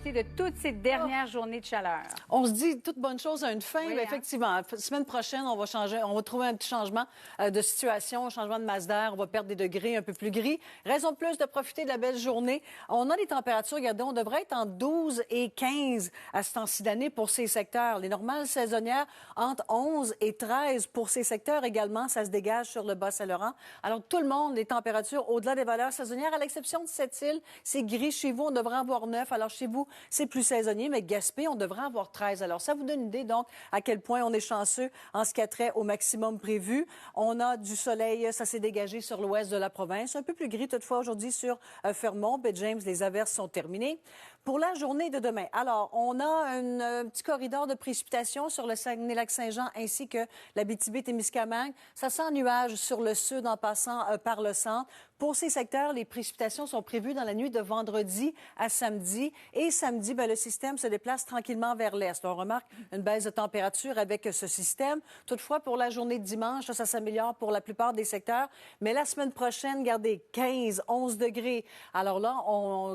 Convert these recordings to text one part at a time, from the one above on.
profiter de toutes ces dernières journées de chaleur. On se dit toute bonne chose a une fin, Oui, mais effectivement, semaine prochaine, on va trouver un petit changement de situation, un changement de masse d'air, on va perdre des degrés un peu plus gris. Raison de plus de profiter de la belle journée. On a des températures, regardez, on devrait être en 12 et 15 à ce temps-ci d'année pour ces secteurs. Les normales saisonnières entre 11 et 13 pour ces secteurs également, ça se dégage sur le Bas-Saint-Laurent. Alors tout le monde, les températures au-delà des valeurs saisonnières, à l'exception de cette île, c'est gris chez vous, on devrait avoir 9. Alors chez vous, c'est plus saisonnier, mais Gaspé, on devrait avoir 13. Alors ça vous donne une idée donc à quel point on est chanceux en ce qui a trait au maximum prévu. On a du soleil, ça s'est dégagé sur l'ouest de la province, un peu plus gris toutefois aujourd'hui sur Fermont, Baie James, les averses sont terminées. Pour la journée de demain, alors, on a un petit corridor de précipitations sur le Saguenay-Lac-Saint-Jean ainsi que l'Abitibi-Témiscamingue. Ça sent nuage sur le sud en passant par le centre. Pour ces secteurs, les précipitations sont prévues dans la nuit de vendredi à samedi. Et samedi, le système se déplace tranquillement vers l'est. On remarque une baisse de température avec ce système. Toutefois, pour la journée de dimanche, ça s'améliore pour la plupart des secteurs. Mais la semaine prochaine, regardez, 15, 11 degrés. Alors là,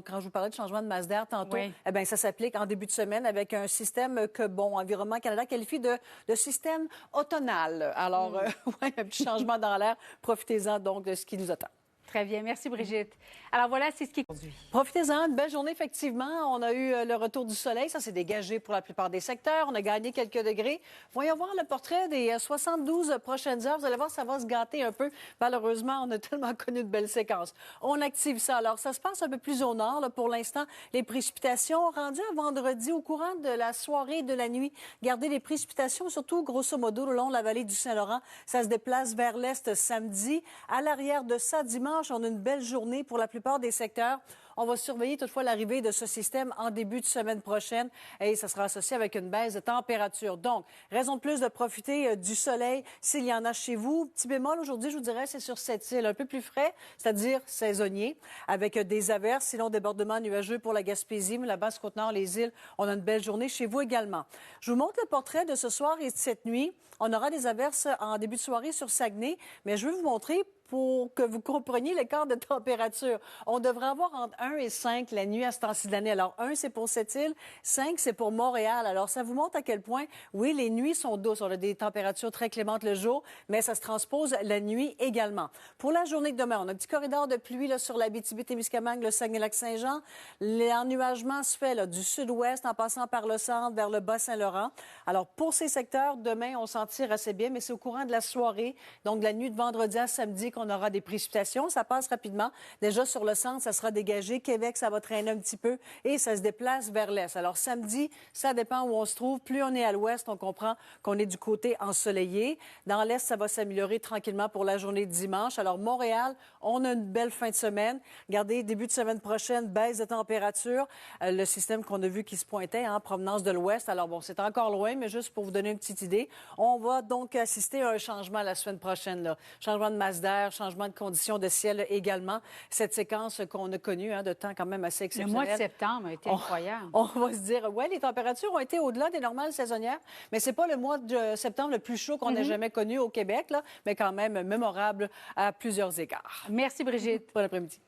quand je vous parlais de changement de masse d'air tantôt, oui. eh bien, ça s'applique en début de semaine avec un système que, Environnement Canada qualifie de système automnal. Alors, ouais, un petit changement dans l'air. Profitez-en donc de ce qui nous attend. Très bien. Merci, Brigitte. Alors voilà, c'est ce qui est aujourd'hui. Profitez-en, une belle journée, effectivement. On a eu le retour du soleil. Ça s'est dégagé pour la plupart des secteurs. On a gagné quelques degrés. Voyons voir le portrait des 72 prochaines heures. Vous allez voir, ça va se gâter un peu. Malheureusement, on a tellement connu de belles séquences. On active ça. Alors, ça se passe un peu plus au nord. Là, pour l'instant, les précipitations rendues à vendredi au courant de la soirée et de la nuit. Gardez les précipitations, surtout grosso modo, le long de la vallée du Saint-Laurent. Ça se déplace vers l'est samedi. À l'arrière de ça, dimanche, on a une belle journée pour la plupart des secteurs. On va surveiller toutefois l'arrivée de ce système en début de semaine prochaine et ça sera associé avec une baisse de température. Donc, raison de plus de profiter du soleil s'il y en a chez vous. Petit bémol aujourd'hui, je vous dirais, c'est sur cette île un peu plus frais, c'est-à-dire saisonnier, avec des averses, sinon débordements nuageux pour la Gaspésie, mais la Basse-Côte-Nord, les îles, on a une belle journée chez vous également. Je vous montre le portrait de ce soir et de cette nuit. On aura des averses en début de soirée sur Saguenay, mais je veux vous montrer pour que vous compreniez l'écart de température. On devrait avoir entre 1 et 5 la nuit à ce temps-ci de l'année. Alors, 1, c'est pour cette île, 5, c'est pour Montréal. Alors, ça vous montre à quel point, oui, les nuits sont douces. On a des températures très clémentes le jour, mais ça se transpose la nuit également. Pour la journée de demain, on a un petit corridor de pluie là, sur l'Abitibi-Témiscamingue, le Saguenay-Lac-Saint-Jean. L'ennuagement se fait là, du sud-ouest en passant par le centre vers le Bas-Saint-Laurent. Alors, pour ces secteurs, demain, on s'en tire assez bien, mais c'est au courant de la soirée, donc de la nuit de vendredi à samedi, on aura des précipitations. Ça passe rapidement. Déjà, sur le centre, ça sera dégagé. Québec, ça va traîner un petit peu et ça se déplace vers l'est. Alors, samedi, ça dépend où on se trouve. Plus on est à l'ouest, on comprend qu'on est du côté ensoleillé. Dans l'est, ça va s'améliorer tranquillement pour la journée de dimanche. Alors, Montréal, on a une belle fin de semaine. Regardez, début de semaine prochaine, baisse de température. Le système qu'on a vu qui se pointait en provenance de l'ouest. Alors, c'est encore loin, mais juste pour vous donner une petite idée, on va donc assister à un changement la semaine prochaine. Là. Changement de masse d'air, changement de conditions de ciel également. Cette séquence qu'on a connue de temps quand même assez exceptionnelle. Le mois de septembre a été incroyable. On va se dire, ouais, les températures ont été au-delà des normales saisonnières, mais c'est pas le mois de septembre le plus chaud qu'on ait jamais connu au Québec, là, mais quand même mémorable à plusieurs égards. Merci, Brigitte. Bon après-midi.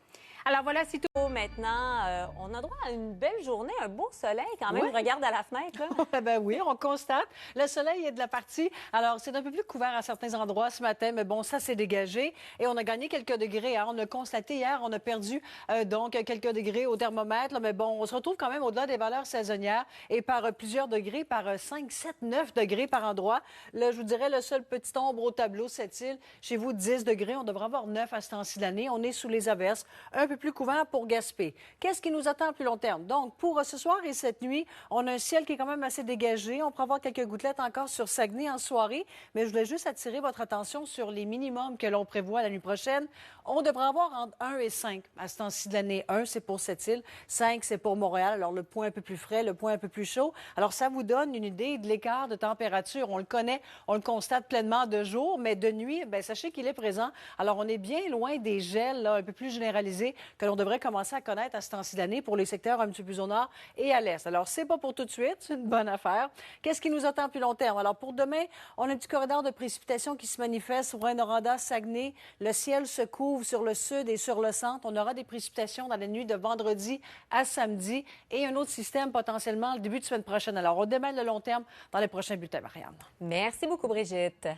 Alors voilà, c'est tout. Maintenant, on a droit à une belle journée, un beau soleil quand même. Oui. Je regarde à la fenêtre, là. Ben oui, on constate. Le soleil est de la partie. Alors, c'est un peu plus couvert à certains endroits ce matin, mais bon, ça s'est dégagé. Et on a gagné quelques degrés. Hein. On a constaté hier, on a perdu donc quelques degrés au thermomètre. Là, mais bon, on se retrouve quand même au-delà des valeurs saisonnières et par plusieurs degrés, par 5, 7, 9 degrés par endroit. Là, je vous dirais, le seul petit ombre au tableau, cette île. Chez vous, 10 degrés. On devrait avoir 9 à ce temps-ci de l'année. On est sous les averses. Un peu plus couvert pour Gaspé. Qu'est-ce qui nous attend à plus long terme? Donc, pour ce soir et cette nuit, on a un ciel qui est quand même assez dégagé. On pourra avoir quelques gouttelettes encore sur Saguenay en soirée, mais je voulais juste attirer votre attention sur les minimums que l'on prévoit la nuit prochaine. On devrait avoir entre 1 et 5 à ce temps-ci de l'année. 1, c'est pour cette île. 5, c'est pour Montréal. Alors, le point un peu plus frais, le point un peu plus chaud. Alors, ça vous donne une idée de l'écart de température. On le connaît, on le constate pleinement de jour, mais de nuit, sachez qu'il est présent. Alors, on est bien loin des gels là, un peu plus généralisés que l'on devrait commencer à connaître à ce temps-ci d'année pour les secteurs un petit peu plus au nord et à l'est. Alors, c'est pas pour tout de suite, c'est une bonne affaire. Qu'est-ce qui nous attend plus long terme? Alors, pour demain, on a un petit corridor de précipitations qui se manifeste sur Rouyn-Noranda, Saguenay. Le ciel se couvre sur le sud et sur le centre. On aura des précipitations dans la nuit de vendredi à samedi et un autre système potentiellement le début de semaine prochaine. Alors, on démêle le long terme dans les prochains bulletins, Marianne. Merci beaucoup, Brigitte.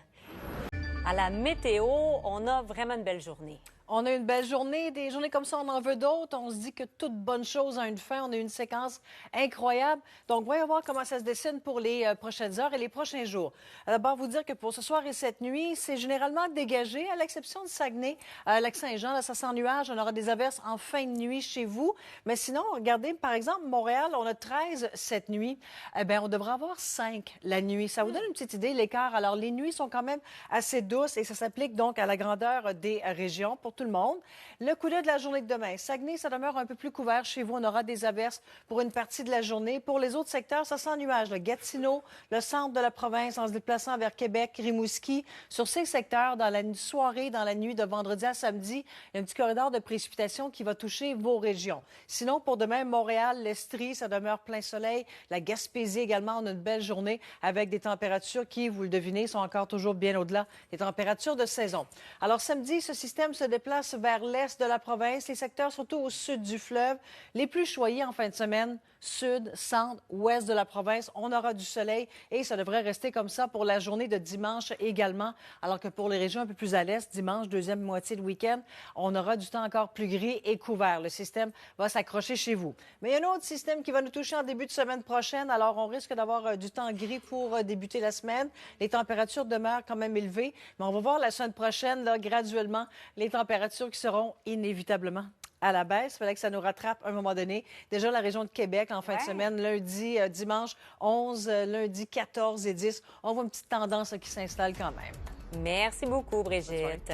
À la météo, on a vraiment une belle journée. On a une belle journée. Des journées comme ça, on en veut d'autres. On se dit que toute bonne chose a une fin. On a une séquence incroyable. Donc, voyons voir comment ça se dessine pour les prochaines heures et les prochains jours. D'abord, vous dire que pour ce soir et cette nuit, c'est généralement dégagé, à l'exception de Saguenay, Lac-Saint-Jean. Là, ça sent nuage. On aura des averses en fin de nuit chez vous. Mais sinon, regardez, par exemple, Montréal, on a 13 cette nuit. Eh bien, on devrait avoir 5 la nuit. Ça vous donne une petite idée, l'écart. Alors, les nuits sont quand même assez douces et ça s'applique donc à la grandeur des régions pour tout le monde. Le coup d'œil de la journée de demain. Saguenay, ça demeure un peu plus couvert chez vous. On aura des averses pour une partie de la journée. Pour les autres secteurs, ça sent nuage. Le Gatineau, le centre de la province, en se déplaçant vers Québec, Rimouski. Sur ces secteurs, dans la soirée, dans la nuit de vendredi à samedi, il y a un petit corridor de précipitations qui va toucher vos régions. Sinon, pour demain, Montréal, l'Estrie, ça demeure plein soleil. La Gaspésie également, on a une belle journée avec des températures qui, vous le devinez, sont encore toujours bien au-delà des températures de saison. Alors, samedi, ce système se déplace vers l'est de la province, les secteurs surtout au sud du fleuve. Les plus choyés en fin de semaine, sud, centre, ouest de la province, on aura du soleil et ça devrait rester comme ça pour la journée de dimanche également. Alors que pour les régions un peu plus à l'est, dimanche, deuxième moitié de week-end, on aura du temps encore plus gris et couvert. Le système va s'accrocher chez vous. Mais il y a un autre système qui va nous toucher en début de semaine prochaine. Alors, on risque d'avoir du temps gris pour débuter la semaine. Les températures demeurent quand même élevées, mais on va voir la semaine prochaine, là, graduellement, les températures qui seront inévitablement à la baisse. Il fallait que ça nous rattrape à un moment donné. Déjà, la région de Québec, en fin de semaine, lundi, dimanche, 11, lundi, 14 et 10. On voit une petite tendance qui s'installe quand même. Merci beaucoup, Brigitte.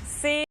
C'est